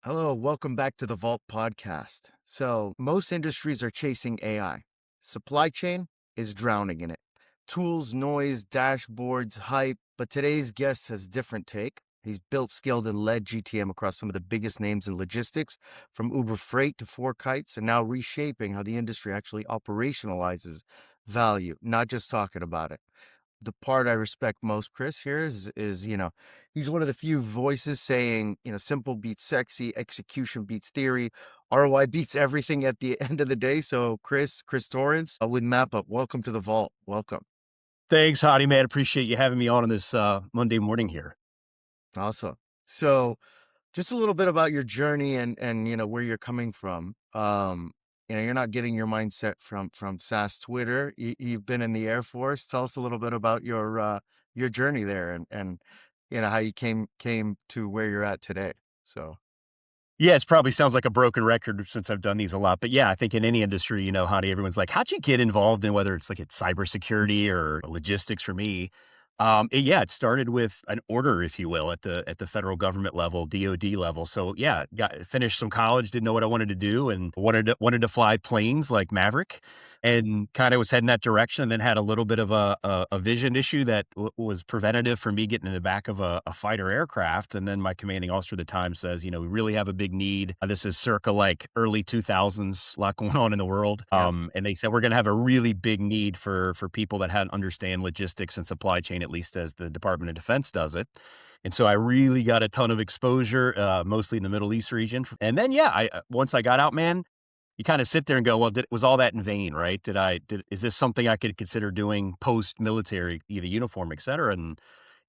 Hello, welcome back to the Vault podcast. So, most industries are chasing AI. Supply chain is drowning in it. Tools, noise, dashboards, hype. But today's guest has a different take. He's built, scaled, and led GTM across some of the biggest names in logistics, from Uber Freight to Four Kites, and now reshaping how the industry actually operationalizes value, not just talking about it. The part I respect most, Chris, here is he's one of the few voices saying, simple beats sexy, execution beats theory, ROI beats everything at the end of the day. So, Chris Torrence with MapUp, welcome to the Vault. Welcome. Thanks, Hani, man. Appreciate you having me on this Monday morning here. Awesome. So, just a little bit about your journey and where you're coming from. You're not getting your mindset from SaaS Twitter. You've been in the Air Force. Tell us a little bit about your journey there and how you came to where you're at today. So Yeah, it probably sounds like a broken record since I've done these a lot. But yeah, I think in any industry, Hani, everyone's like, how'd you get involved in whether it's like it's cybersecurity or logistics for me? It started with an order, if you will, at the federal government level, DoD level. So yeah, finished some college, didn't know what I wanted to do, and wanted to fly planes like Maverick, and kind of was heading that direction. And then had a little bit of a vision issue that was preventative for me getting in the back of a fighter aircraft. And then my commanding officer at the time says, we really have a big need. This is circa like early 2000s, a lot going on in the world. yeah, And they said we're going to have a really big need for people that had understand logistics and supply chain, at least as the Department of Defense does it. And so I really got a ton of exposure, mostly in the Middle East region. And then, yeah, once I got out, man, you kind of sit there and go, well, was all that in vain, right? Is this something I could consider doing post military, either uniform, et cetera? And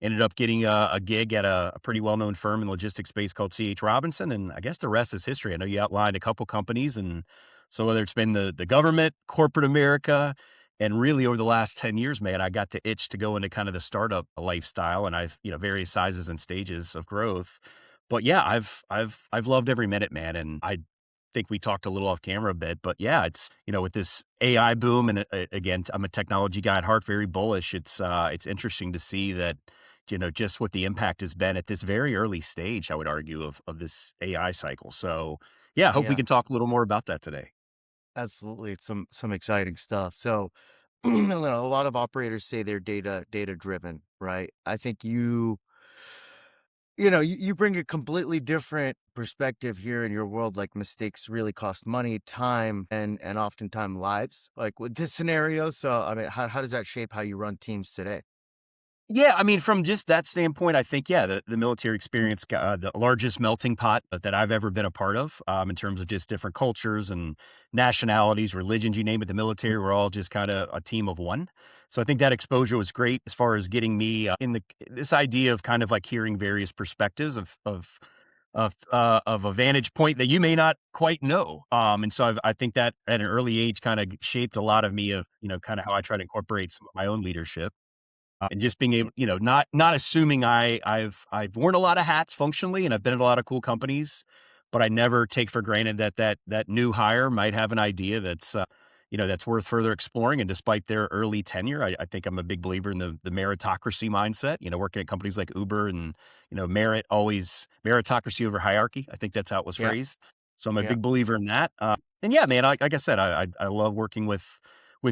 ended up getting a gig at a pretty well known firm in the logistics space called C.H. Robinson. And I guess the rest is history. I know you outlined a couple companies. And so whether it's been the government, corporate America, and really over the last 10 years, man, I got the itch to go into kind of the startup lifestyle. And I've, various sizes and stages of growth. But yeah, I've loved every minute, man. And I think we talked a little off camera a bit, but yeah, it's, with this AI boom and again, I'm a technology guy at heart, very bullish. It's interesting to see that, just what the impact has been at this very early stage, I would argue, of this AI cycle. So yeah, I hope we yeah, can talk a little more about that today. absolutely. It's some exciting stuff. So a lot of operators say they're data driven, right? I think you bring a completely different perspective here in your world. Like, mistakes really cost money, time, and oftentimes lives, like with this scenario. So I mean, how does that shape how you run teams today? Yeah, I mean, from just that standpoint, I think, yeah, the military experience, the largest melting pot that I've ever been a part of, in terms of just different cultures and nationalities, religions, you name it. The military, we're all just kind of a team of one. So I think that exposure was great as far as getting me in this idea of kind of like hearing various perspectives of a vantage point that you may not quite know. And so I think that at an early age kind of shaped a lot of me of kind of how I try to incorporate some of my own leadership. And just being able, not assuming I've worn a lot of hats functionally, and I've been at a lot of cool companies, but I never take for granted that new hire might have an idea that's worth further exploring. And despite their early tenure, I think I'm a big believer in the meritocracy mindset. Working at companies like Uber and meritocracy over hierarchy. I think that's how it was Yeah, phrased. So I'm a yeah, big believer in that. And yeah, man, like I said, I love working with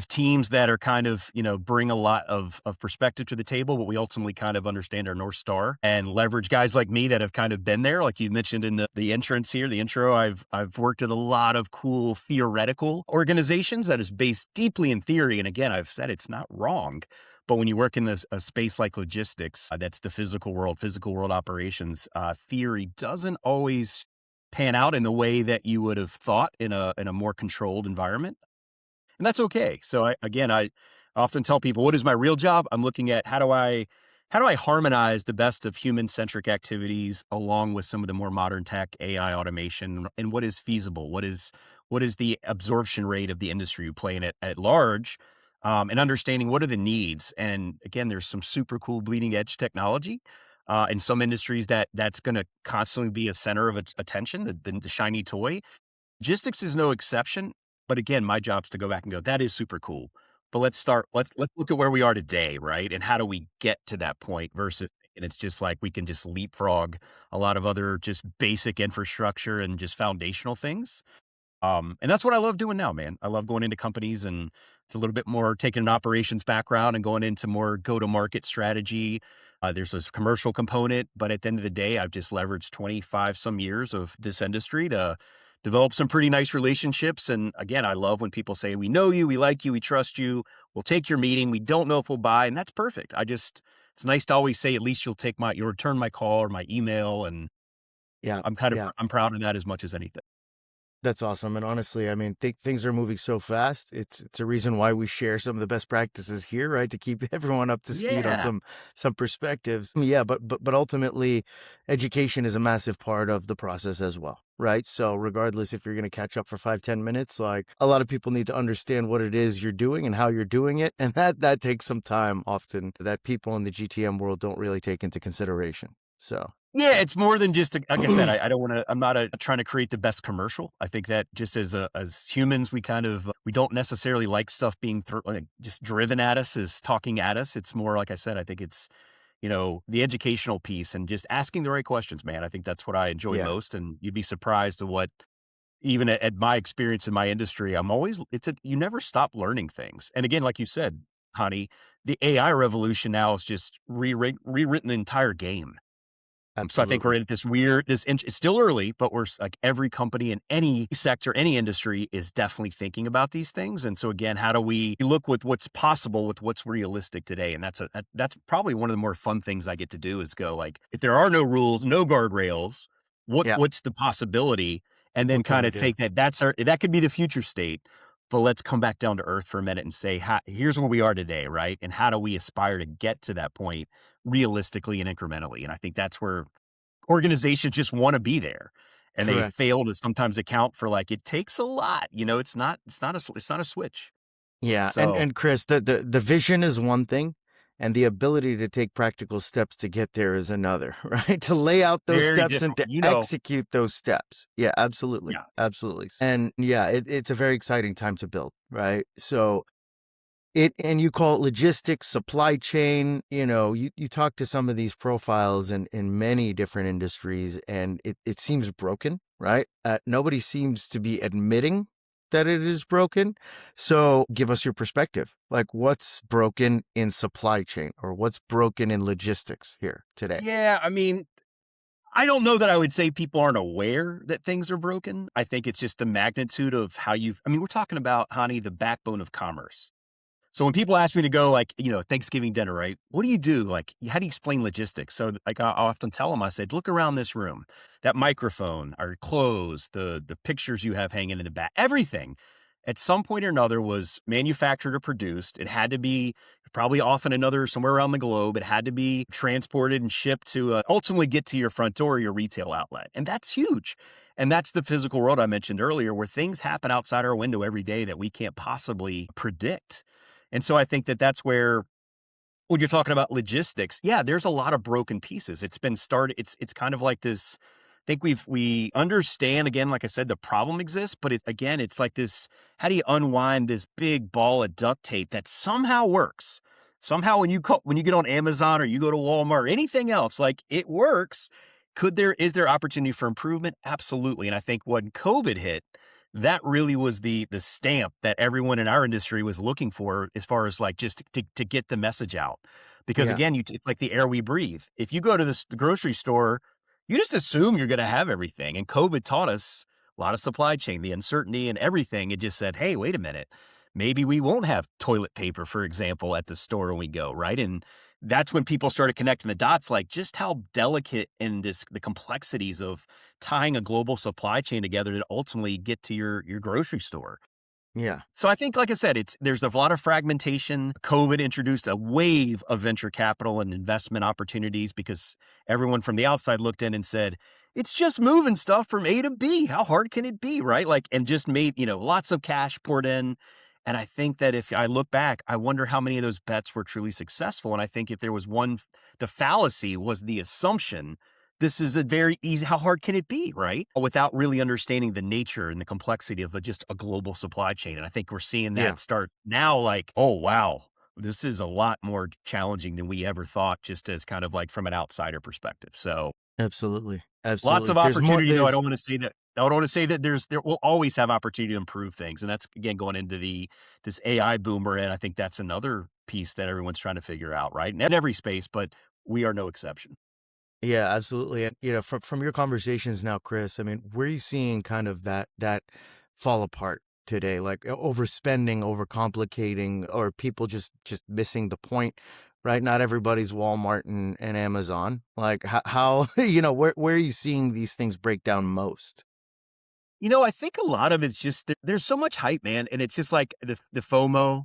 teams that are kind of, bring a lot of perspective to the table, but we ultimately kind of understand our North Star and leverage guys like me that have kind of been there. Like you mentioned in the entrance here, the intro, I've worked at a lot of cool theoretical organizations that is based deeply in theory. And again, I've said it's not wrong. But when you work in a space like logistics, that's the physical world operations, theory doesn't always pan out in the way that you would have thought in a more controlled environment. And that's okay. So I often tell people, what is my real job? I'm looking at how do I harmonize the best of human centric activities along with some of the more modern tech AI automation, and what is feasible? What is the absorption rate of the industry you play in it at large? And understanding what are the needs. And again, there's some super cool bleeding edge technology in some industries that's going to constantly be a center of attention, the shiny toy. Logistics is no exception, but again, my job is to go back and go, "That is super cool." But let's look at where we are today, right? And how do we get to that point versus and it's just like we can just leapfrog a lot of other just basic infrastructure and just foundational things. And that's what I love doing now, man. I love going into companies and it's a little bit more taking an operations background and going into more go to market strategy. There's this commercial component, but at the end of the day, I've just leveraged 25 some years of this industry to develop some pretty nice relationships. And again, I love when people say, we know you, we like you, we trust you, we'll take your meeting. We don't know if we'll buy. And that's perfect. It's nice to always say, at least you'll return my call or my email. And Yeah, yeah. I'm proud of that as much as anything. That's awesome, and honestly, I mean, things are moving so fast. It's a reason why we share some of the best practices here, right? To keep everyone up to speed on Yeah. some perspectives. Yeah, but ultimately, education is a massive part of the process as well, right? So regardless if you're going to catch up for 5, 10 minutes, like a lot of people need to understand what it is you're doing and how you're doing it, and that takes some time often that people in the GTM world don't really take into consideration. So Yeah, yeah, it's more than just a like I said, I don't wanna I'm not, trying to create the best commercial. I think that just as humans, we don't necessarily like stuff being like, just driven at us, is talking at us. It's more like I said, I think it's, the educational piece and just asking the right questions, man. I think that's what I enjoy yeah, most, and you'd be surprised at what even at my experience in my industry, you never stop learning things. And again, like you said, honey, the AI revolution now is just rewritten the entire game. So I think we're absolutely, in it's still early, but like every company in any sector, any industry is definitely thinking about these things. And so again, how do we look with what's possible with what's realistic today? And that's probably one of the more fun things I get to do is go like, if there are no rules, no guardrails, yeah. what's the possibility? And then What can kind we of do? take that could be the future state. But let's come back down to earth for a minute and say, here's where we are today, right? And how do we aspire to get to that point realistically and incrementally? And I think that's where organizations just wanna be there, and they Correct. fail to sometimes account for, like, it takes a lot, it's not a switch. Yeah, So, and Chris, the vision is one thing, and the ability to take practical steps to get there is another, right? To lay out those very steps and different to execute those steps. Yeah, absolutely, yeah. absolutely. And yeah, it's a very exciting time to build, right? So it and you call it logistics, supply chain, you talk to some of these profiles in many different industries and it seems broken, right? Nobody seems to be admitting that it is broken. So give us your perspective. Like what's broken in supply chain or what's broken in logistics here today? Yeah, I mean, I don't know that I would say people aren't aware that things are broken. I think it's just the magnitude of we're talking about, honey, the backbone of commerce. So when people ask me to go, like, Thanksgiving dinner, right? What do you do? Like, how do you explain logistics? So, like, I often tell them, I said, look around this room, that microphone, our clothes, the pictures you have hanging in the back, everything at some point or another was manufactured or produced. It had to be probably often another somewhere around the globe. It had to be transported and shipped to ultimately get to your front door, your retail outlet. And that's huge. And that's the physical world I mentioned earlier, where things happen outside our window every day that we can't possibly predict. And so I think that that's where when you're talking about logistics, yeah, there's a lot of broken pieces. It's been started. It's kind of like this. I think we understand again, like I said, the problem exists, but it's like this. How do you unwind this big ball of duct tape that somehow works? Somehow, when you get on Amazon or you go to Walmart or anything else, like it works. Is there opportunity for improvement? Absolutely. And I think when COVID hit, that really was the stamp that everyone in our industry was looking for as far as like just to get the message out. Because Yeah, again, it's like the air we breathe. If you go to the grocery store, you just assume you're going to have everything. And COVID taught us a lot of supply chain, the uncertainty and everything. It just said, hey, wait a minute. Maybe we won't have toilet paper, for example, at the store when we go, right? And that's when people started connecting the dots, like just how delicate and the complexities of tying a global supply chain together to ultimately get to your grocery store. yeah, So I think, like I said, there's a lot of fragmentation. COVID introduced a wave of venture capital and investment opportunities because everyone from the outside looked in and said, it's just moving stuff from A to B. How hard can it be? Right. Like, and just made, lots of cash poured in. And I think that if I look back, I wonder how many of those bets were truly successful. And I think if there was the fallacy was the assumption this is a very easy how hard can it be, right? Without really understanding the nature and the complexity of just a global supply chain, and I think we're seeing yeah. that start now like, "Oh, wow." this is a lot more challenging than we ever thought, just as kind of like from an outsider perspective. So Absolutely. lots Absolutely. of There's more opportunity, though. there's I don't want to say that there will always have opportunity to improve things. And that's again going into this AI boomer. And I think that's another piece that everyone's trying to figure out, right? In every space, but we are no exception. Yeah, absolutely. And from your conversations now, Chris, I mean, where are you seeing kind of that fall apart today? Like overspending, overcomplicating, or people just missing the point, right? Not everybody's Walmart and Amazon. Like how where are you seeing these things break down most? I think a lot of it's just there's so much hype, man, and it's just like the FOMO.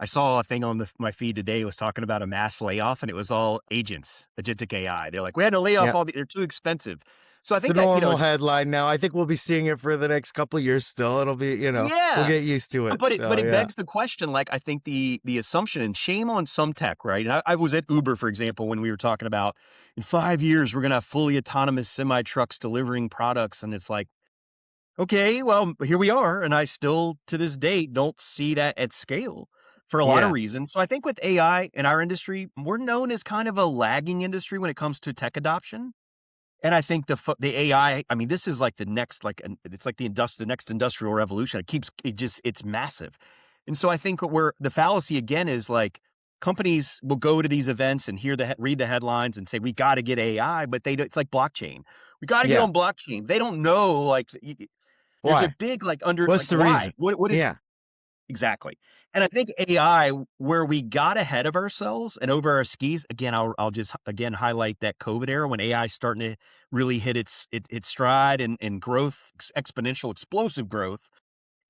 I saw a thing on my feed today was talking about a mass layoff, and it was all agents, agentic AI. They're like, we had to lay off Yeah. they're too expensive. So I It's the think that normal headline now. I think we'll be seeing it for the next couple years still. It'll be, we'll yeah, get used to it. but So it yeah. begs the question. Like I think the assumption and shame on some tech, right? And I was at Uber, for example, when we were talking about in 5 years we're gonna have fully autonomous semi trucks delivering products, and it's like okay, well, here we are, and I still, to this date, don't see that at scale for a lot of Yeah. reasons. So I think with AI in our industry, we're known as kind of a lagging industry when it comes to tech adoption. And I think the AI, I mean, this is like the next, it's like the next industrial revolution. It's massive. And so I think the fallacy again is like companies will go to these events and read the headlines and say we got to get AI, but it's like blockchain. We got to get Yeah. on blockchain. They don't know like there's a Why? big, What's like, the reason? why? What is Yeah. exactly. And I think AI, where we got ahead of ourselves and over our skis, again, I'll just again highlight that COVID era when AI is starting to really hit its stride and growth, exponential, explosive growth.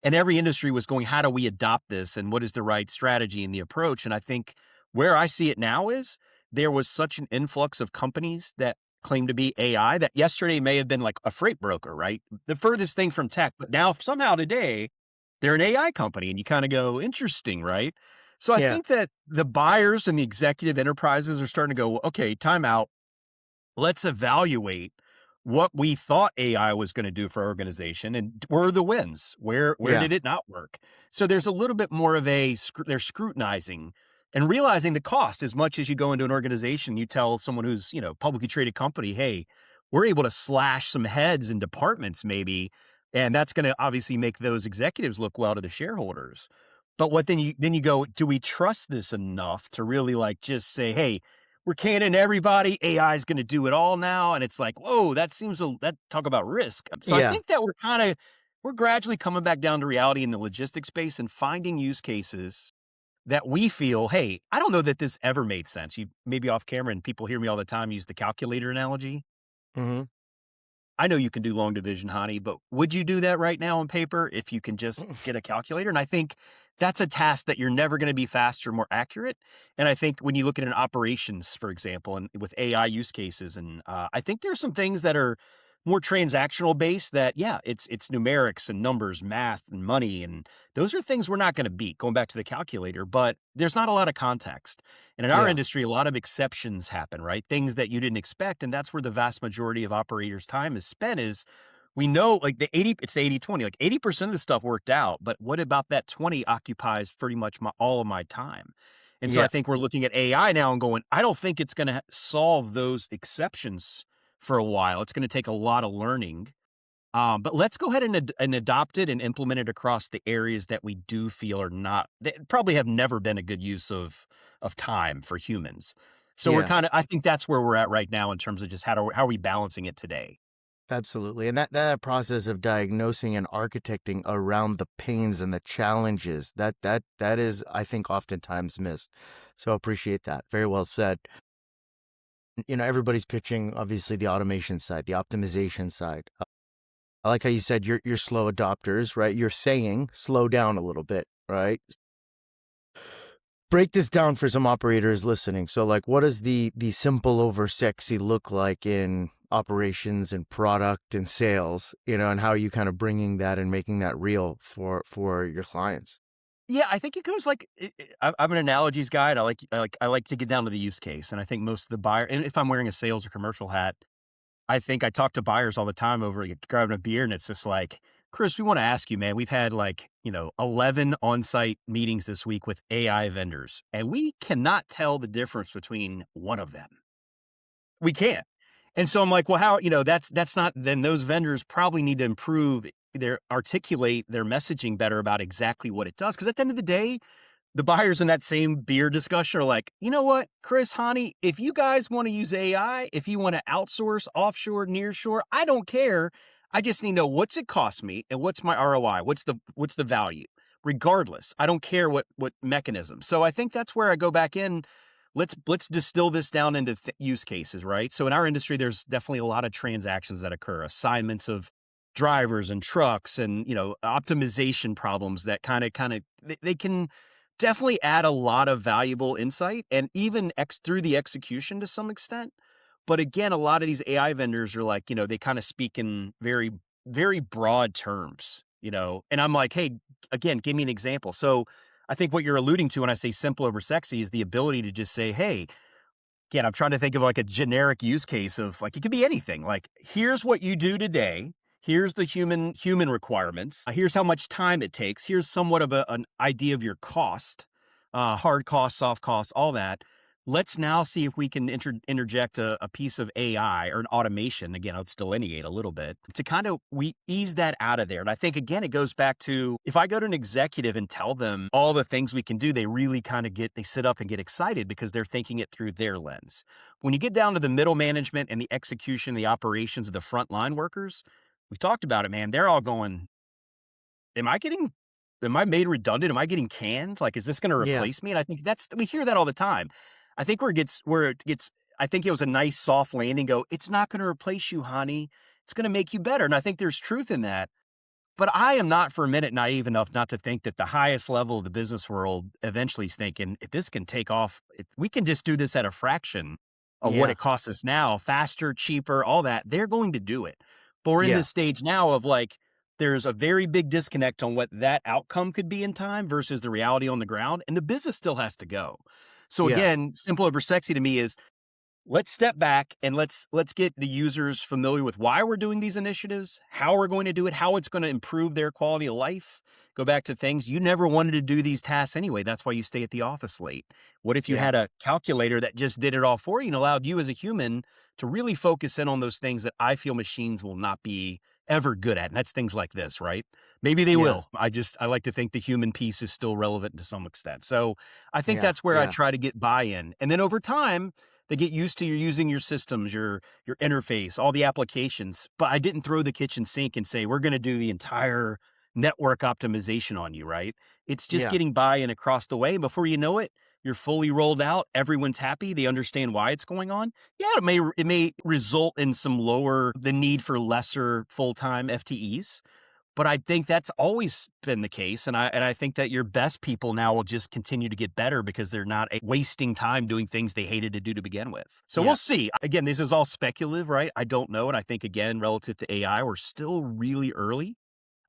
And every industry was going, how do we adopt this? And what is the right strategy and the approach? And I think where I see it now is there was such an influx of companies that claim to be AI that yesterday may have been like a freight broker, right? The furthest thing from tech, but now somehow today they're an AI company and you kind of go, interesting, right? So I Yeah. think that the buyers and the executive enterprises are starting to go, okay, time out. Let's evaluate what we thought AI was going to do for our organization and where are the wins? Where Yeah. did it not work? So there's a little bit more of they're scrutinizing and realizing the cost as much as you go into an organization, you tell someone who's, publicly traded company, hey, we're able to slash some heads and departments maybe, and that's going to obviously make those executives look well to the shareholders. But what then you go, do we trust this enough to really like just say, hey, we're canning everybody. AI is going to do it all now, and it's like, whoa, that talk about risk. So I Yeah. think that we're gradually coming back down to reality in the logistics space and finding use cases that we feel, hey, I don't know that this ever made sense. You maybe off camera, and people hear me all the time use the calculator analogy. Mhm. I know you can do long division, Hani, but would you do that right now on paper if you can just get a calculator? And I think that's a task that you're never going to be faster, more accurate. And I think when you look at an operations, for example, and with AI use cases, and I think there's some things that are more transactional based that, yeah, it's numerics and numbers, math and money. And those are things we're not going to beat going back to the calculator, but there's not a lot of context. And in our Yeah. industry, a lot of exceptions happen, right? Things that you didn't expect. And that's where the vast majority of operators' time is spent is we know like it's the 80/20, like 80% of the stuff worked out, but what about that 20 occupies pretty much all of my time? And so I Yeah. think we're looking at AI now and going, I don't think it's going to solve those exceptions for a while. It's going to take a lot of learning. But let's go ahead and adopt it and implement it across the areas that we do feel are not that probably have never been a good use of time for humans. So Yeah. I think that's where we're at right now in terms of just how are we balancing it today? Absolutely. And that process of diagnosing and architecting around the pains and the challenges, that is, I think, oftentimes missed. So appreciate that. Very well said. Everybody's pitching obviously the automation side, the optimization side. I like how you said you're slow adopters, right? You're saying slow down a little bit, right? Break this down for some operators listening. So like what does the simple over sexy look like in operations and product and sales, and how are you kind of bringing that and making that real for your clients? Yeah, I think it goes like I'm an analogies guy. And I like to get down to the use case, and I think most of the buyer, and if I'm wearing a sales or commercial hat, I think I talk to buyers all the time over like, grabbing a beer, and it's just like Chris, we want to ask you, man, we've had 11 on-site meetings this week with AI vendors, and we cannot tell the difference between one of them. We can't. And so I'm like, well, how, that's not, then those vendors probably need to improve articulate their messaging better about exactly what it does. Cause at the end of the day, the buyers in that same beer discussion are like, you know what, Chris, Hani, if you guys want to use AI, if you want to outsource, offshore, nearshore, I don't care. I just need to know what's it cost me and what's my ROI, what's the value. Regardless, I don't care what mechanism. So I think that's where I go back in. Let's distill this down into use cases, right? So in our industry, there's definitely a lot of transactions that occur, assignments of drivers and trucks, and optimization problems that kind of they can definitely add a lot of valuable insight and even through the execution to some extent. But again, a lot of these AI vendors are like, they kind of speak in very, very broad terms, and I'm like, hey, again, give me an example. So I think what you're alluding to when I say simple over sexy is the ability to just say, hey, again, I'm trying to think of like a generic use case of like it could be anything. Like, here's what you do today. Here's the human requirements. Here's how much time it takes. Here's somewhat of an idea of your cost, hard cost, soft cost, all that. Let's now see if we can interject a piece of AI or an automation. Again, let's delineate a little bit to kind of we ease that out of there. And I think again, it goes back to if I go to an executive and tell them all the things we can do, they really kind of they sit up and get excited because they're thinking it through their lens. When you get down to the middle management and the execution, the operations of the frontline workers, we talked about it, man. They're all going, am I getting am I made redundant? Am I getting canned? Like, is this going to Yeah. replace me? And I think we hear that all the time. I think where it gets, I think it was a nice soft landing. Go, it's not going to replace you, honey. It's going to make you better. And I think there's truth in that. But I am not for a minute naive enough not to think that the highest level of the business world eventually is thinking, if this can take off, if we can just do this at a fraction of what Yeah. it costs us now, faster, cheaper, all that, they're going to do it. But we're in Yeah. this stage now of like, there's a very big disconnect on what that outcome could be in time versus the reality on the ground. And the business still has to go. So Yeah. again, simple over sexy to me is let's step back and let's get the users familiar with why we're doing these initiatives, how we're going to do it, how it's going to improve their quality of life. Go back to things you never wanted to do these tasks anyway. That's why you stay at the office late. What if you Yeah. had a calculator that just did it all for you and allowed you as a human to really focus in on those things that I feel machines will not be ever good at? And that's things like this, right? Maybe they Yeah. will. I like to think the human piece is still relevant to some extent. So I think Yeah. that's where I Yeah. try to get buy-in. And then over time, they get used to you using your systems, your interface, all the applications. But I didn't throw the kitchen sink and say, we're going to do the entire network optimization on you, right? It's just Yeah. getting buy-in across the way. Before you know it, you're fully rolled out. Everyone's happy. They understand why it's going on. Yeah, it may result in some lower the need for lesser full-time FTEs, but I think that's always been the case, and I think that your best people now will just continue to get better because they're not wasting time doing things they hated to do to begin with. So we'll Yeah. see. Again, this is all speculative, right? I don't know, and I think again, relative to AI, we're still really early.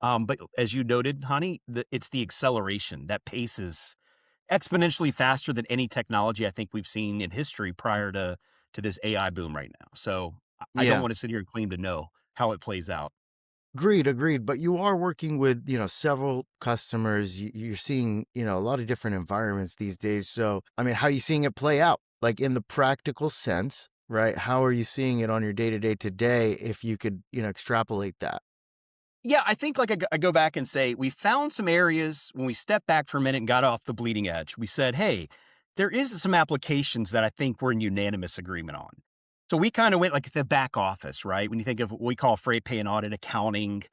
But as you noted, Honey, it's the acceleration. That pace is exponentially faster than any technology I think we've seen in history prior to this AI boom right now. So I don't Yeah. want to sit here and claim to know how it plays out. Agreed, agreed. But you are working with, several customers. You're seeing, a lot of different environments these days. So, I mean, how are you seeing it play out? Like in the practical sense, right? How are you seeing it on your day to day today if you could, extrapolate that? Yeah, I think I go back and say we found some areas when we stepped back for a minute and got off the bleeding edge. We said, hey, there is some applications that I think we're in unanimous agreement on. So we kind of went like the back office, right? When you think of what we call freight pay and audit accounting,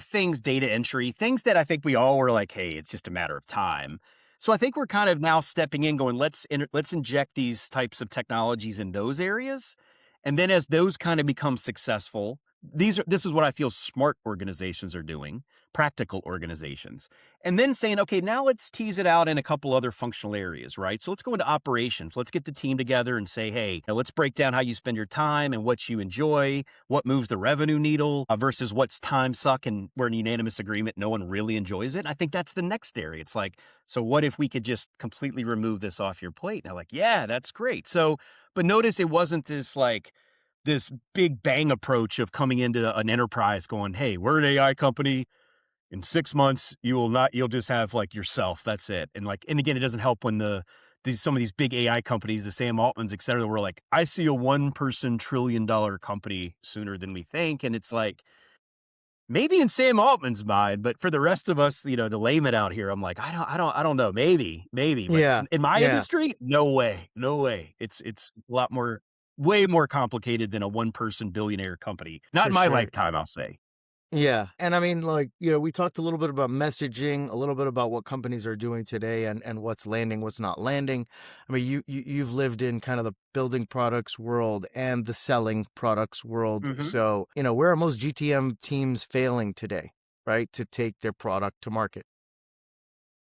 things, data entry, things that I think we all were like, hey, it's just a matter of time. So I think we're kind of now stepping in, going, let's inject these types of technologies in those areas, and then as those kind of become successful, this is what I feel smart organizations are doing, practical organizations. And then saying, okay, now let's tease it out in a couple other functional areas, right? So let's go into operations. Let's get the team together and say, hey, now let's break down how you spend your time and what you enjoy, what moves the revenue needle versus what's time suck and we're in unanimous agreement no one really enjoys it. And I think that's the next area. It's like, so what if we could just completely remove this off your plate? And they're like, yeah, that's great. So, but notice it wasn't this big bang approach of coming into an enterprise going, hey, we're an AI company. In 6 months, you'll just have, like, yourself, that's it, and, like and again, it doesn't help when some of these big AI companies, the Sam Altmans, et cetera, were like, "I see a one-person trillion-dollar company sooner than we think," and it's like, maybe in Sam Altman's mind, but for the rest of us, the layman out here, I'm like, I don't know, maybe, but Yeah, in my yeah, industry, no way, no way. It's a lot more way more complicated than a one-person billionaire company. Not for in my sure. lifetime, I'll say. Yeah. And I mean, like, we talked a little bit about messaging, a little bit about what companies are doing today and what's landing, what's not landing. I mean, you've lived in kind of the building products world and the selling products world. Mhm. So, where are most GTM teams failing today, right? To take their product to market.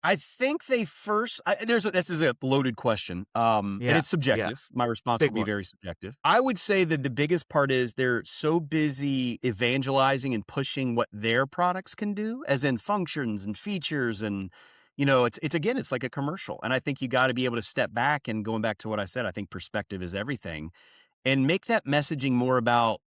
I think they first this is a loaded question, and Yeah. it's Yeah. subjective. My response Big will be one. very subjective. I would say that the biggest part is they're so busy evangelizing and pushing what their products can do, as in functions and features and, it's again, it's like a commercial, and I think you gotta be able to step back and going back to what I said, I think perspective is everything, and make that messaging more about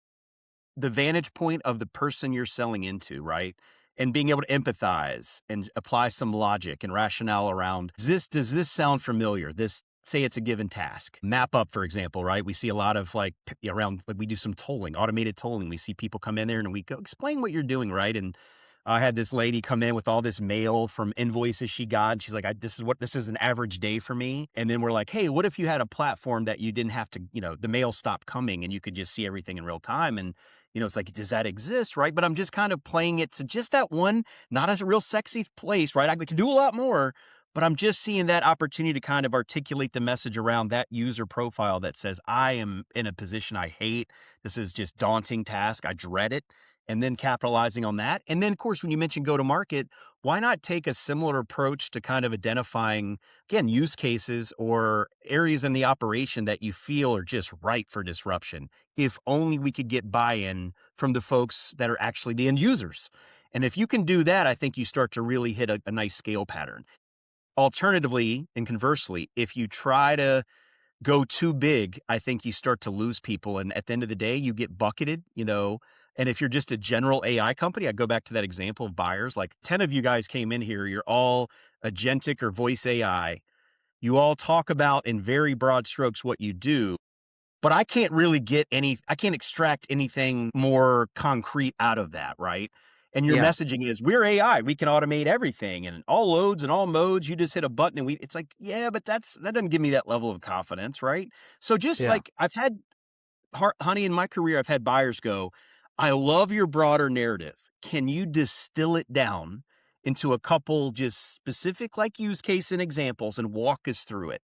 the vantage point of the person you're selling into, right? And being able to empathize and apply some logic and rationale around does this sound familiar? This say it's a given task. Map up, for example, right? We see a lot of like around like we do some tolling, automated tolling. We see people come in there and we go, explain what you're doing, right? And I had this lady come in with all this mail from invoices she got. And she's like, this is an average day for me. And then we're like, hey, what if you had a platform that you didn't have to, the mail stopped coming and you could just see everything in real time? And it's like, does that exist, right? But I'm just kind of playing it to just that one, not as a real sexy place, right? I can do a lot more, but I'm just seeing that opportunity to kind of articulate the message around that user profile that says, I am in a position I hate. This is just daunting task. I dread it. And then capitalizing on that. And then, of course, when you mentioned go to market, why not take a similar approach to kind of identifying, again, use cases or areas in the operation that you feel are just ripe for disruption? If only we could get buy-in from the folks that are actually the end users. And if you can do that, I think you start to really hit a nice scale pattern. Alternatively, and conversely, if you try to go too big, I think you start to lose people. And at the end of the day, you get bucketed. And if you're just a general AI company, I go back to that example of buyers, like 10 of you guys came in here, you're all agentic or voice AI. You all talk about in very broad strokes what you do, but I can't extract anything more concrete out of that, right? And your Yeah. messaging is, we're AI, we can automate everything and all loads and all modes, you just hit a button and it's like, yeah, but that doesn't give me that level of confidence, right? So just Yeah. like I've had honey in my career, I've had buyers go, I love your broader narrative. Can you distill it down into a couple just specific like use case and examples and walk us through it?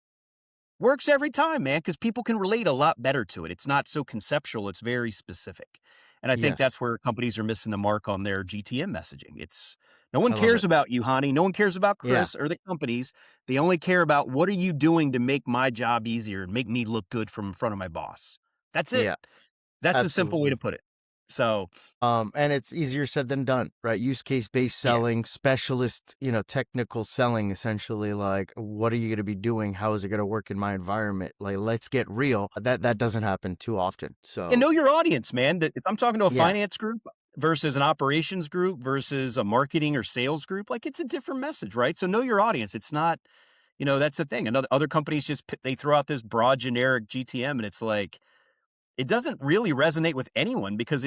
Works every time, man, because people can relate a lot better to it. It's not so conceptual, it's very specific. And I think Yes. that's where companies are missing the mark on their GTM messaging. It's no one I love cares it. about you, Hani. No one cares about Yeah. Chris or the companies. They only care about what are you doing to make my job easier and make me look good from in front of my boss. That's it. Yeah. That's the simple way to Absolutely. put it. So, And it's easier said than done, right? Use case based yeah. selling, specialist, technical selling, essentially. Like, what are you going to be doing? How is it going to work in my environment? Like, let's get real. That doesn't happen too often. And So, know your audience, man. That if I'm talking to a yeah, finance group versus an operations group versus a marketing or sales group, like it's a different message, right? So know your audience. It's not, that's the thing. Another other companies they throw out this broad generic GTM and it's like it doesn't really resonate with anyone because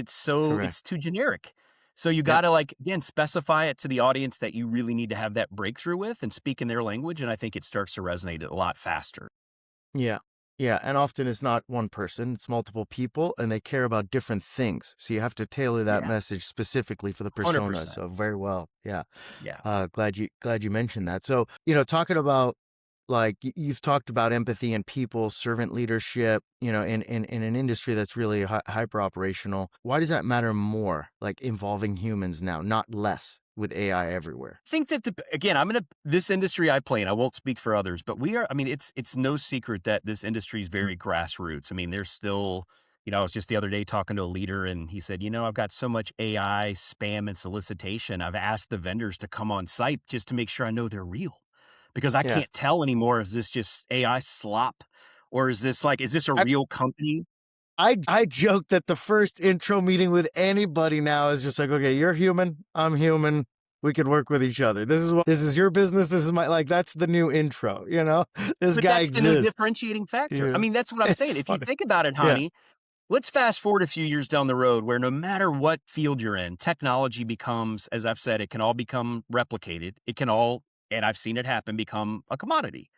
correct. it's too generic. So you Yep. got to like again specify it to the audience that you really need to have that breakthrough with and speak in their language and I think it starts to resonate a lot faster. Yeah. Yeah. And often it's not one person, it's multiple people, and they care about different things. So you have to tailor that Yeah. message specifically for the persona. 100%. So, very well. Yeah. Yeah. Glad you mentioned that. So, talking about like you've talked about empathy and people, servant leadership, in an industry that's really hyper operational. Why does that matter more, like involving humans now, not less with AI everywhere? Think that again, I'm in this industry I play in. I won't speak for others, but we are. I mean, it's no secret that this industry is very grassroots. I mean, there's still, I was just the other day talking to a leader, and he said, I've got so much AI spam and solicitation. I've asked the vendors to come on site just to make sure I know they're real, because I Yeah. can't tell anymore. Is this just AI slop, or is this a I real company? I joke that the first intro meeting with anybody now is just like, okay, you're human, I'm human. we could work with each other. This is your business. This is my, like, that's the new intro, you know? This But guy that's the new exists. differentiating factor. I Yeah. mean, that's what I'm It's saying. If you funny. think about it, Yeah. Hani, let's fast forward a few years down the road where no matter what field you're in, technology becomes, as I've said, it can all become replicated. It can all, and I've seen it happen, become a commodity.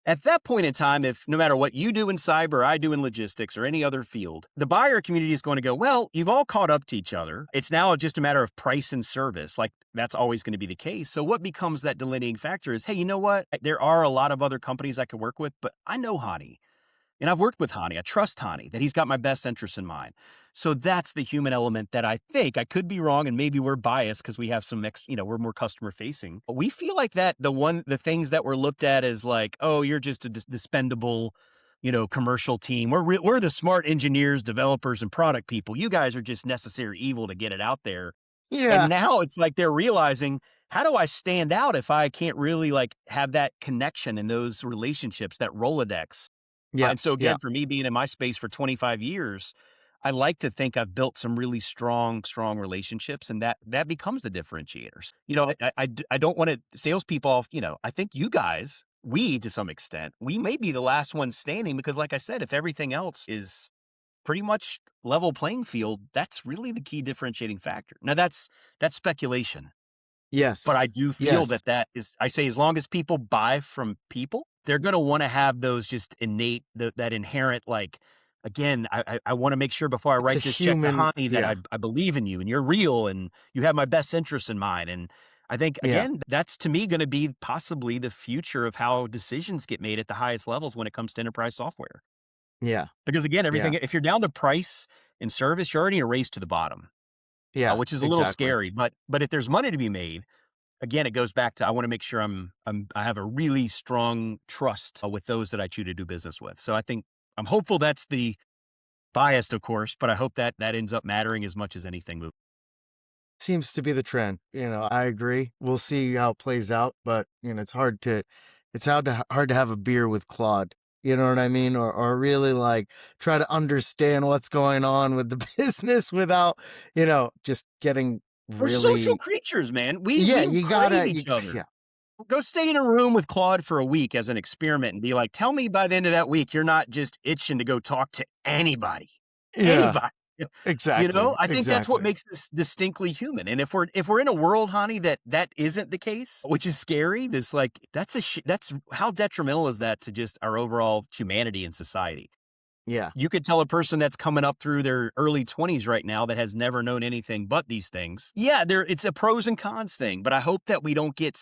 At that point in time, if no matter what you do in cyber, I do in logistics or any other field, the buyer community is going to go, well, you've all caught up to each other. It's now just a matter of price and service. Like that's always going to be the case. So what becomes that delineating factor is, hey, you know what? There are a lot of other companies I could work with, but I know Hani. And I've worked with Hani. I trust Hani that he's got my best interests in mind. So that's the human element that I think I could be wrong. And maybe we're biased because we have some we're more customer facing. But we feel like that the things that were looked at as like, oh, you're just a dispendable, commercial team. We're the smart engineers, developers, and product people. You guys are just necessary evil to get it out there. And Yeah. now it's like they're realizing, how do I stand out if I can't really like have that connection and those relationships, that Rolodex? Yeah. And so Yeah. again, for me being in my space for 25 years, I like to think I've built some really strong relationships, and that becomes the differentiators. I don't want to salespeople off. I think you guys, we to some extent, we may be the last ones standing because, like I said, if everything else is pretty much level playing field, that's really the key differentiating factor. Now that's speculation. But I Yes. do feel Yes. that is I say as long as people buy from people, they're gonna wanna have those just innate that inherent, like, again, I wanna make sure before I It's a write this check to human. Hani that Yeah. I believe in you and you're real and you have my best interests in mind, and I think, Yeah. again, that's to me gonna be possibly the future of how decisions get made at the highest levels when it comes to enterprise software. Yeah. Because again, Yeah. everything if you're down to price and service, you're already in a race to the bottom, Yeah. which is a little Exactly. scary, but if there's money to be made, again, it goes back to I want to make sure I have a really strong trust with those that I choose to do business with. So I think I'm hopeful that's the biased, of course, but I hope that ends up mattering as much as anything. Seems to be the trend. I agree. We'll see how it plays out, but it's hard to have a beer with Claude. You know what I mean? Or really like try to understand what's going on with the business without, just getting We're social really. creatures, man. We Yeah, we you crave gotta, each other. yeah. Go stay in a room with Claude for a week as an experiment and be like, tell me by the end of that week you're not just itching to go talk to anybody. Yeah, Anybody. exactly. I think that's what Exactly. makes this distinctly human. And if we're in a world, Honey, that isn't the case, which is scary, this like that's how detrimental is that to just our overall humanity and society? Yeah. You could tell a person that's coming up through their early 20s right now that has never known anything but these things. Yeah, it's a pros and cons thing, but I hope that we don't get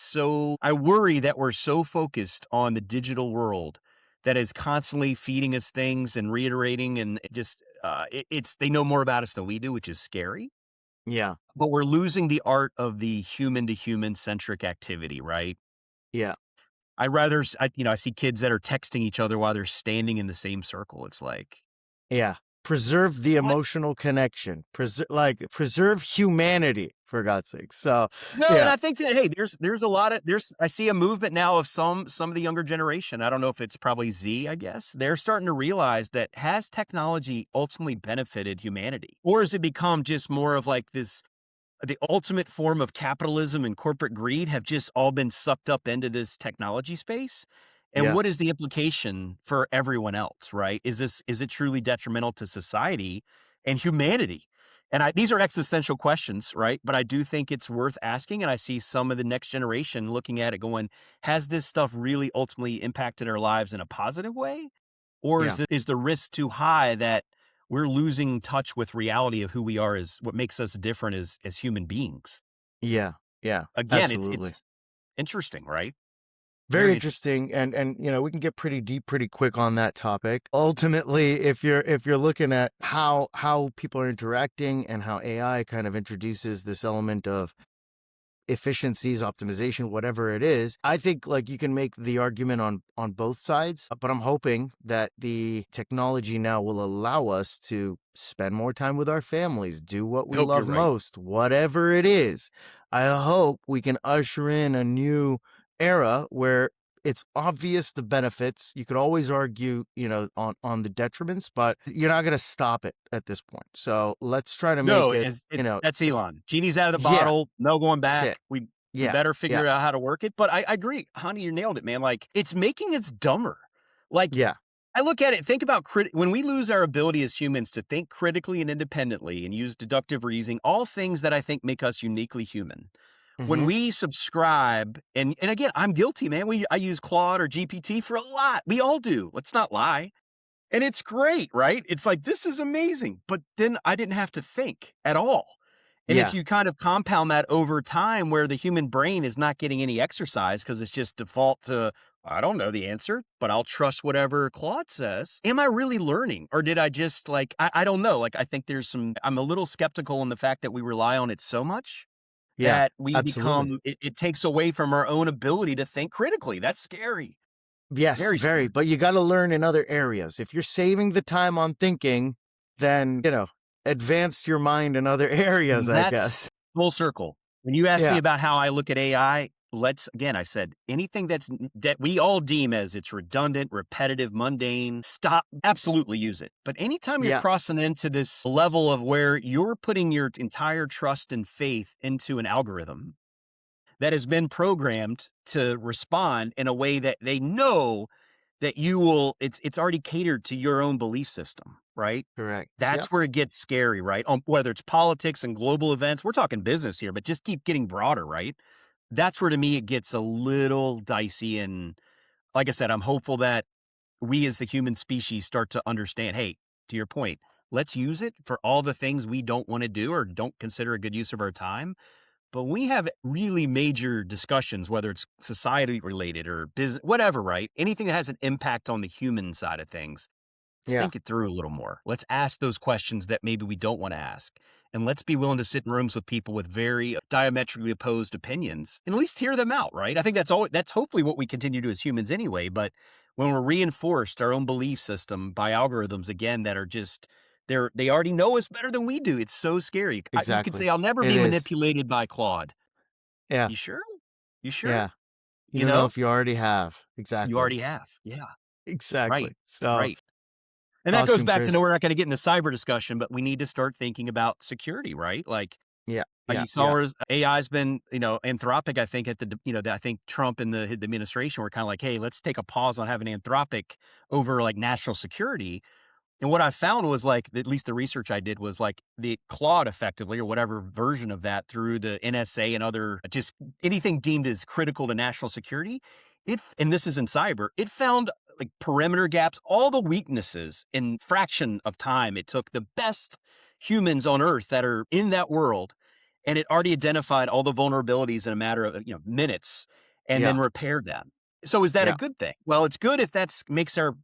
I worry that we're so focused on the digital world that is constantly feeding us things and reiterating and it just it's they know more about us than we do, which is scary. Yeah. But we're losing the art of the human to human centric activity, right? Yeah. I see kids that are texting each other while they're standing in the same circle. It's like, Yeah. Preserve the what? emotional connection. Preserve humanity, for God's sake. So, No, and yeah. I think that, hey, there's a lot of I see a movement now of some of the younger generation. I don't know if it's probably Z, I guess. They're starting to realize that has technology ultimately benefited humanity? Or has it become just more of like this the ultimate form of capitalism and corporate greed have just all been sucked up into this technology space? And Yeah. what is the implication for everyone else, right? Is it truly detrimental to society and humanity? And these are existential questions, right? But I do think it's worth asking. And I see some of the next generation looking at it going, has this stuff really ultimately impacted our lives in a positive way? Or Yeah. is the risk too high that we're losing touch with reality of who we are as what makes us different as human beings? Yeah. Yeah. Again, Absolutely. it's interesting, right? Very Very interesting. interesting, and we can get pretty deep pretty quick on that topic. Ultimately, if you're looking at how people are interacting and how AI kind of introduces this element of efficiencies, optimization, whatever it is, I think like you can make the argument on both sides, but I'm hoping that the technology now will allow us to spend more time with our families, do what I we hope you're love right. most, whatever it is. I hope we can usher in a new era where it's obvious the benefits. You could always argue, on the detriments, but you're not going to stop it at this point. So let's try to make No, it, it's that's it's Elon. Genie's out of the yeah, bottle, no going that's it. back. and Yeah. better Yeah. figure out how to work it. But I agree, honey, you nailed it, man. Like it's making us dumber. Like Yeah. I look at it, think about when we lose our ability as humans to think critically and independently and use deductive reasoning, all things that I think make us uniquely human. When Hmm. we subscribe, and again, I'm guilty, man. I use Claude or GPT for a lot. We all do. Let's not lie. And it's great, right? It's like, this is amazing. But then I didn't have to think at all. And if Yeah. you kind of compound that over time where the human brain is not getting any exercise because it's just default to, I don't know the answer, but I'll trust whatever Claude says. Am I really learning? Or did I just like, I don't know. Like, I think I'm a little skeptical in the fact that we rely on it so much Yeah. that we Absolutely. become, it takes away from our own ability to think critically. That's scary. Yes, Very very. scary. But you got to learn in other areas. If you're saving the time on thinking, then, advance your mind in other areas, And I that's guess. full circle. When you asked me Yeah. about how I look at AI, I said, anything that we all deem as it's redundant, repetitive, mundane, stop, absolutely use it. But anytime you're Yeah. crossing into this level of where you're putting your entire trust and faith into an algorithm that has been programmed to respond in a way that they know that it's already catered to your own belief system, right? Correct. That's Yep. where it gets scary, right? Whether it's politics and global events, we're talking business here, but just keep getting broader, right? That's where to me it gets a little dicey. And like I said, I'm hopeful that we as the human species start to understand, hey, to your point, let's use it for all the things we don't want to do or don't consider a good use of our time. But when we have really major discussions, whether it's society related or business, whatever, right? Anything that has an impact on the human side of things, let's Yeah. think it through a little more. Let's ask those questions that maybe we don't want to ask. And let's be willing to sit in rooms with people with very diametrically opposed opinions and at least hear them out, right? I think that's hopefully what we continue to do as humans anyway. But when we're reinforced our own belief system by algorithms again that are just they already know us better than we do. It's so scary. You could say Exactly. I'll never It be is. manipulated by Claude. Yeah. You sure? You sure? Yeah. You You don't know know? if you already have. You Exactly. already have. Yeah. Exactly. Right. So Right. And that goes awesome, back to know Chris. we're not gonna get into cyber discussion, but we need to start thinking about security, right? Like, Yeah. Yeah. you saw Yeah. where AI's been, Anthropic, I think I think Trump and the administration were kinda like, "Hey, let's take a pause on having Anthropic over, like, national security." And what I found was like, at least the research I did was like the Claude effectively, or whatever version of that through the NSA and other just anything deemed as critical to national security. And this is in cyber, it found like perimeter gaps, all the weaknesses in fraction of time. It took the best humans on earth that are in that world. And it already identified all the vulnerabilities in a matter of, minutes and Yeah. then repaired them. So is that a Yeah. good thing? Well, it's good if that's makes our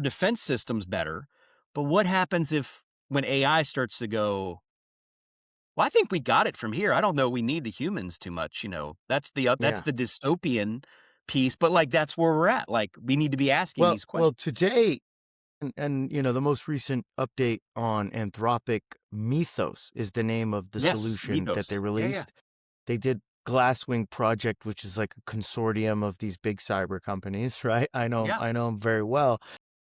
defense systems better, but what happens if when AI starts to go, well, I think we got it from here. I don't know. We need the humans too much. That's Yeah. the dystopian piece. But like that's where we're at. Like we need to be asking Well, these well, questions. today, and the most recent update on Anthropic Mythos is the name of the Yes, solution that they mythos. Yeah, yeah, released. They did Glasswing Project, which is like a consortium of these big cyber companies, right? yeah. I know them very well.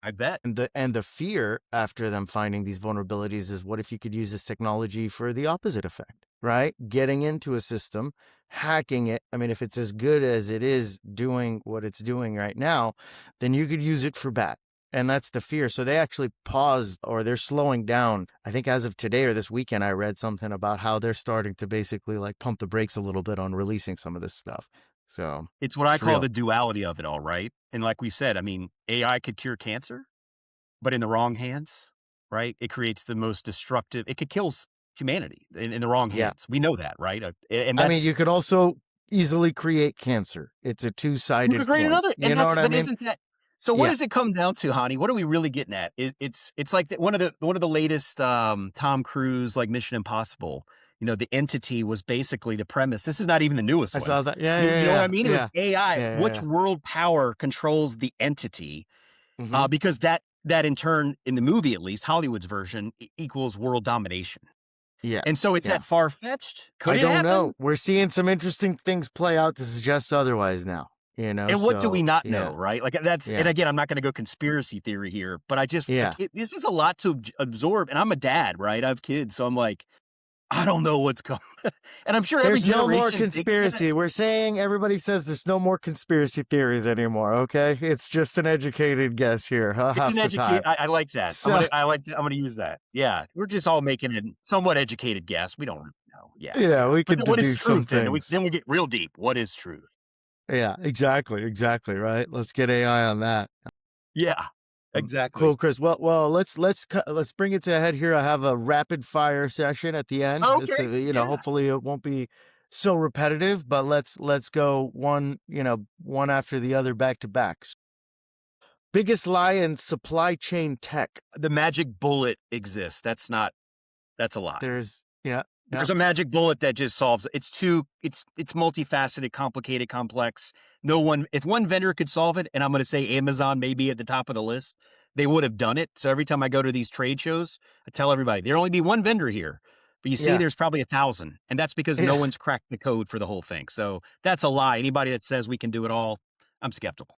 I bet And the fear after them finding these vulnerabilities is, what if you could use this technology for the opposite effect, right? Getting into a system, hacking it. I mean, if it's as good as it is doing what it's doing right now, then you could use it for bad. And that's the fear. So they actually paused, or they're slowing down. I think as of today or this weekend, I read something about how they're starting to basically like pump the brakes a little bit on releasing some of this stuff. So it's what I it's call real. the duality of it all, right? And like we said, I mean, AI could cure cancer, but in the wrong hands, right? It creates the most destructive. It could kill humanity in the wrong Yeah. hands. We know that, right? And I mean, that's you could also easily create cancer. It's a you could two-sided create coin. another, and You know what I mean? isn't that so? What Yeah. does it come down to, Hani? What are we really getting at? It's like one of the latest Tom Cruise like Mission Impossible. The entity was basically the premise. This is not even the newest I one. saw that. Yeah, You know what I yeah, mean? It was yeah, AI. yeah, Which yeah, world power controls the entity? yeah. Mm-hmm. Because that in turn, in the movie at least, Hollywood's version equals world domination. Yeah, And so it's yeah. that far fetched. Could I it don't know. happen? We're seeing some interesting things play out to suggest otherwise now. And what do we So not yeah, know, right? Like and yeah, again, I'm not going to go conspiracy theory here, but I just like yeah, this is a lot to absorb. And I'm a dad, right? I have kids, so I'm like, I don't know what's coming. And I'm sure every There's no more generation thinks that. conspiracy. We're saying everybody says there's no more conspiracy theories anymore. Okay, it's just an educated guess here It's half an the educate time. I like that. So I'm gonna use that. Yeah, we're just all making a somewhat educated guess. We don't really know. Yeah, yeah, yeah. we But could then what is deduce some truth then? Then we things. then we get real deep. What is truth? Yeah, exactly, exactly. Right. Let's get AI on that. Yeah, Cool, exactly. Chris. Well, let's bring it to a head here. I have a rapid fire session at the end. It's Okay, a yeah. hopefully it won't be so repetitive, but let's go one one after the other back to back. Biggest lie in supply chain tech. The magic bullet exists. That's a lie. There's yeah yeah There's a magic bullet that just solves it's multifaceted, complicated, complex. No one if one vendor could solve it, and I'm gonna say Amazon may be at the top of the list, they would have done it. So every time I go to these trade shows, I tell everybody, there'll only be one vendor here. But you see, yeah there's probably 1,000, and that's because yeah. no one's cracked the code for the whole thing. So that's a lie. Anybody that says we can do it all, I'm skeptical.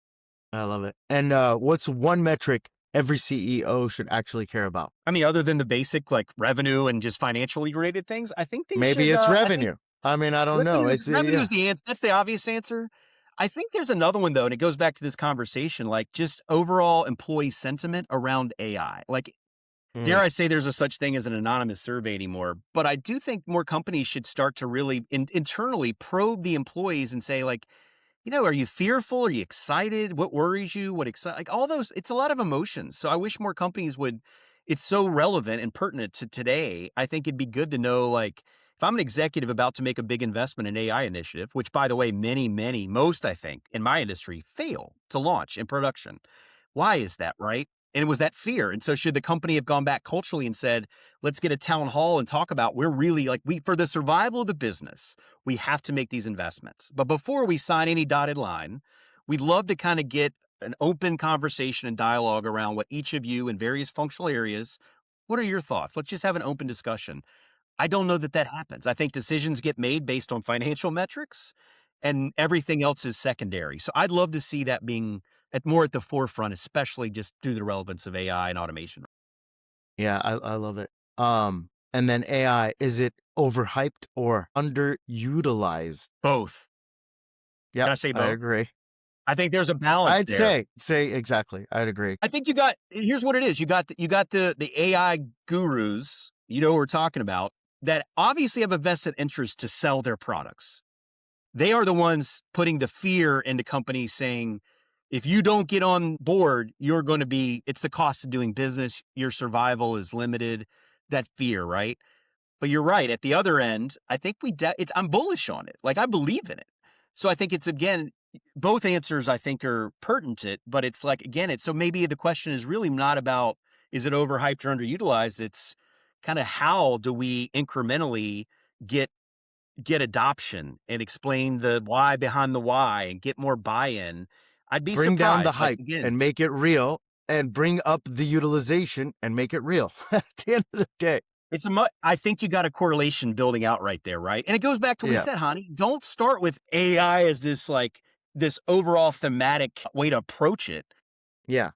I love it. And what's one metric every CEO should actually care about? I mean, other than the basic like revenue and just financially related things, I think they Maybe should. it's I think revenue. I mean, I don't know. It's Revenue's yeah. the answer. That's the obvious answer. I think there's another one though, and it goes back to this conversation, like just overall employee sentiment around AI. Like, dare Mm, I say there's a such thing as an anonymous survey anymore, but I do think more companies should start to really internally probe the employees and say, like, are you fearful? Are you excited? What worries you? What excite like all those it's a lot of emotions. So I wish more companies would it's so relevant and pertinent to today. I think it'd be good to know like if I'm an executive about to make a big investment in AI initiative, which by the way, most I think in my industry fail to launch in production. Why is that, right? And it was that fear. And so should the company have gone back culturally and said, let's get a town hall and talk about we're really like we for the survival of the business, we have to make these investments. But before we sign any dotted line, we'd love to kind of get an open conversation and dialogue around what each of you in various functional areas, what are your thoughts? Let's just have an open discussion. I don't know that that happens. I think decisions get made based on financial metrics and everything else is secondary. So I'd love to see that being more at the forefront, especially just through the relevance of AI and automation. yeah, I love it. And then AI, is it overhyped or underutilized? Both. Yep, Can I say I both? agree. I think there's a balance I'd there. say exactly. I'd agree. I think here's what it is. You got the AI gurus, who we're talking about, that obviously have a vested interest to sell their products. They are the ones putting the fear into companies saying, if you don't get on board, it's the cost of doing business. Your survival is limited. That fear, right? But you're right. At the other end, I think I'm bullish on it. Like I believe in it. So I think it's again, both answers I think are pertinent, but it's like, again, so maybe the question is really not about, is it overhyped or underutilized? It's kind of how do we incrementally get, get adoption and explain the why behind the why and get more buy-in. I'd be Bring down the surprised. Like hype again, and make it real, and bring up the utilization and make it real. At the end of the day, I think you got a correlation building out right there, right? And it goes back to what he yeah, said, Hani. Don't start with AI as this overall thematic way to approach it. yeah.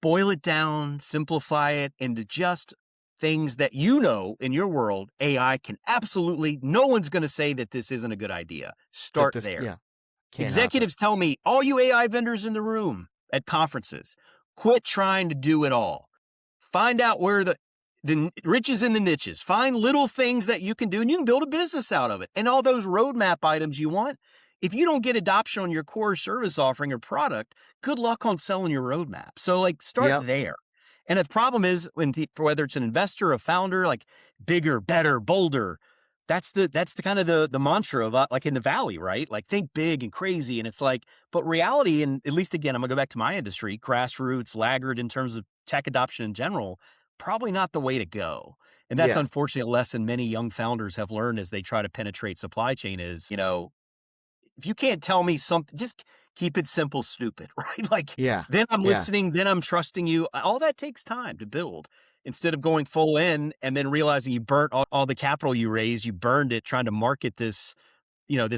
Boil it down, simplify it into just things that in your world, AI can absolutely, no one's going to say that this isn't a good idea. That Start this there. yeah can't happen. Executives tell me, all you AI vendors in the room at conferences, quit trying to do it all. Find out where the riches in the niches. Find little things that you can do and you can build a business out of it. And all those roadmap items you want, if you don't get adoption on your core service offering or product, good luck on selling your roadmap. So like start Yep. there. And the problem is for whether it's an investor, a founder, like bigger, better, bolder, that's the kind of the mantra of like in the valley, right? Like think big and crazy. And it's like, but reality, and at least again, I'm gonna go back to my industry, grassroots, laggard in terms of tech adoption in general, probably not the way to go. And that's Yeah. unfortunately a lesson many young founders have learned as they try to penetrate supply chain is, if you can't tell me something, just keep it simple, stupid, right? Like Yeah. then I'm Yeah. listening, then I'm trusting you. All that takes time to build instead of going full in and then realizing you burnt all the capital you raised, you burned it trying to market this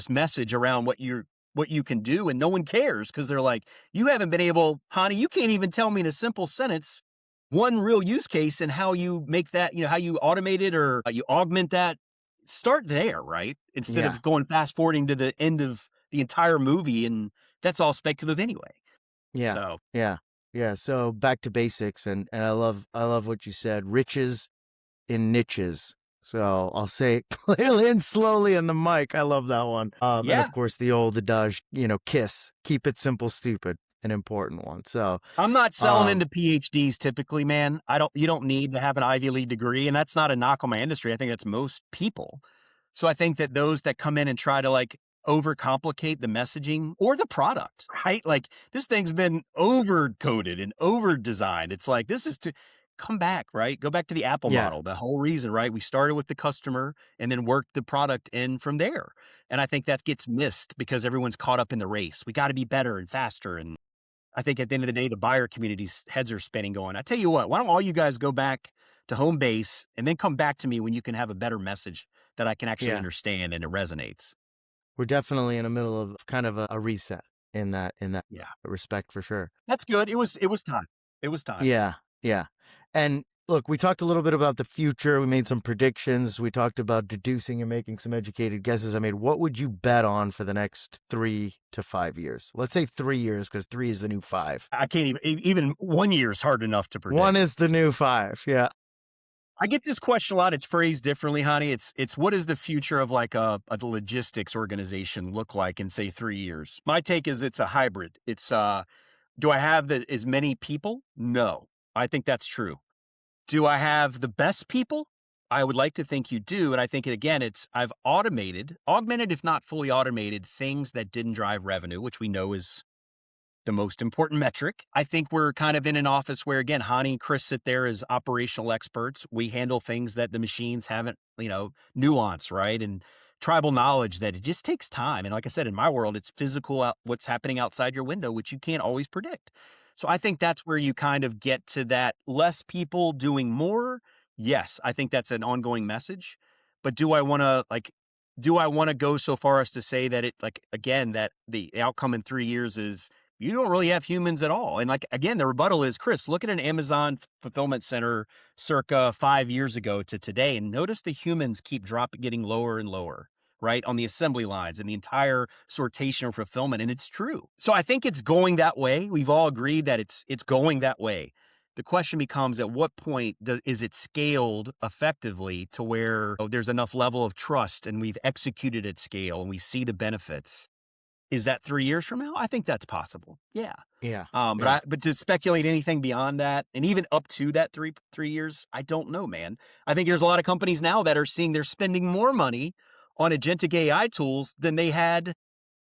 message around what you can do. And no one cares because they're like, you haven't been able, Hani, you can't even tell me in a simple sentence one real use case and how you make that, how you automate it or you augment that. Start there, right? Instead Yeah. of going fast forwarding to the end of the entire movie, and that's all speculative anyway. Yeah. So, Yeah. Yeah. So back to basics, and I love what you said. Riches in niches. So I'll say it clearly and slowly in the mic. I love that one. And yeah, of course the old adage, KISS, keep it simple, stupid, an important one. So, I'm not selling um, into PhDs typically, man. You don't need to have an Ivy League degree, and that's not a knock on my industry. I think that's most people. So I think that those that come in and try to like overcomplicate the messaging or the product, right? Like this thing's been over coded and over designed. It's like this is to come back, right? Go back to the Apple yeah, model. The whole reason, right? We started with the customer and then worked the product in from there. And I think that gets missed because everyone's caught up in the race. We got to be better and faster, and I think at the end of the day, the buyer community's heads are spinning going, I tell you what, why don't all you guys go back to home base and then come back to me when you can have a better message that I can actually yeah. understand and it resonates. We're definitely in the middle of kind of a reset in that Yeah. respect for sure. That's good. It was time. It was time. Yeah, yeah. And look, we talked a little bit about the future. We made some predictions. We talked about deducing and making some educated guesses. I mean, what would you bet on for the next 3 to 5 years? Let's say 3 years, because three is the new five. I can't even 1 year is hard enough to One predict. is the new five. Yeah, I get this question a lot. It's phrased differently, Hani. It's what does the future of like a logistics organization look like in say 3 years? My take is it's a hybrid. It's do I have as many people? No. I think that's true. Do I have the best people? I would like to think you do. And I think, again, I've augmented, if not fully automated, things that didn't drive revenue, which we know is the most important metric. I think we're kind of in an office where, again, Hani and Chris sit there as operational experts. We handle things that the machines haven't, nuance, right? And tribal knowledge that it just takes time. And like I said, in my world, it's physical, what's happening outside your window, which you can't always predict. So I think that's where you kind of get to that less people doing more. Yes, I think that's an ongoing message. But do I want to go so far as to say that again, that the outcome in 3 years is you don't really have humans at all. And like again, the rebuttal is, Chris, look at an Amazon fulfillment center circa 5 years ago to today, and notice the humans keep getting lower and lower, right? On the assembly lines and the entire sortation or fulfillment. And it's true. So I think it's going that way. We've all agreed that it's going that way. The question becomes, at what point is it scaled effectively to where there's enough level of trust and we've executed at scale and we see the benefits? Is that 3 years from now? I think that's possible. Yeah. yeah, But yeah, but to speculate anything beyond that, and even up to that 3 years, I don't know, man. I think there's a lot of companies now that are seeing they're spending more money on agentic AI tools than they had.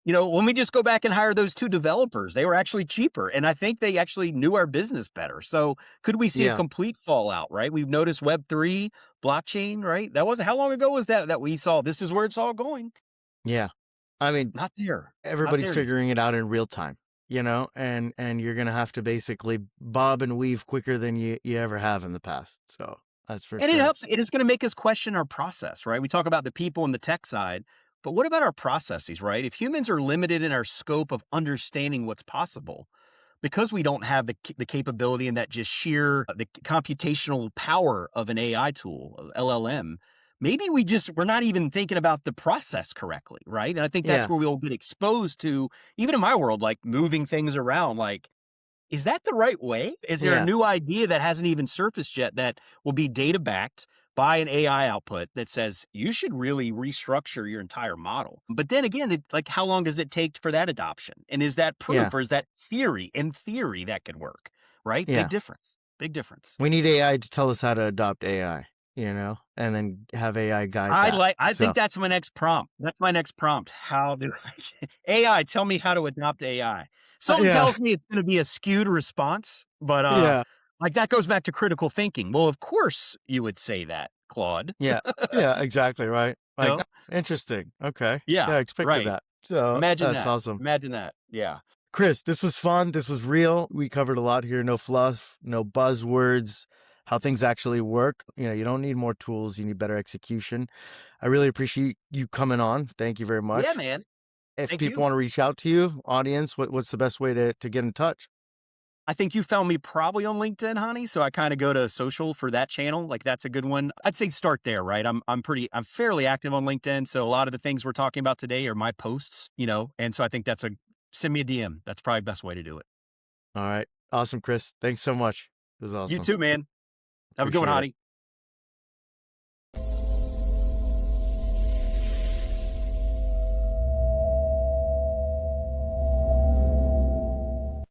When we just go back and hire those two developers, they were actually cheaper, and I think they actually knew our business better. So could we see a yeah, complete fallout? Right? We've noticed Web3, blockchain. Right? That was how long ago was that we saw this is where it's all going? yeah. I mean, Not there. Not everybody's there yet. figuring it out in real time, and you're gonna have to basically bob and weave quicker than you ever have in the past. So that's for And it sure. helps. It is going to make us question our process, right? We talk about the people and the tech side, but what about our processes, right? If humans are limited in our scope of understanding what's possible, because we don't have the capability and that just sheer the computational power of an AI tool, LLM, maybe we're not even thinking about the process correctly, right? And I think that's Yeah, where we'll get exposed to, even in my world, like moving things around, like is that the right way? Is there a yeah, new idea that hasn't even surfaced yet that will be data backed by an AI output that says you should really restructure your entire model? But then again, like how long does it take for that adoption? And is that yeah, proof or is that theory? In theory, that could work, right? Big yeah. difference. Big difference. We need AI to tell us how to adopt AI, and then have AI guide that. I think So, that's my next prompt. That's my next prompt. How do AI tell me how to adopt AI? Something yeah, tells me it's going to be a skewed response, but yeah, like that goes back to critical thinking. Well, of course you would say that, Claude. yeah, yeah, exactly, right. You Like, know? interesting. Okay. Yeah, Yeah, I expected right. that. So Imagine that's that. awesome. Imagine that. Yeah. Chris, this was fun. This was real. We covered a lot here. No fluff, no buzzwords, how things actually work. You don't need more tools. You need better execution. I really appreciate you coming on. Thank you very Yeah, much. man. If Thank people you. want to reach out to you, audience, what's the best way to get in touch? I think you found me probably on LinkedIn, Honey. So I kind of go to social for that channel. Like that's a good one. I'd say start there, right? I'm fairly active on LinkedIn. So a lot of the things we're talking about today are my posts, and so I think send me a DM. That's probably the best way to do it. All right. Awesome, Chris. Thanks so much. It was You awesome. too, man. Have a good one, Appreciate it. Hottie.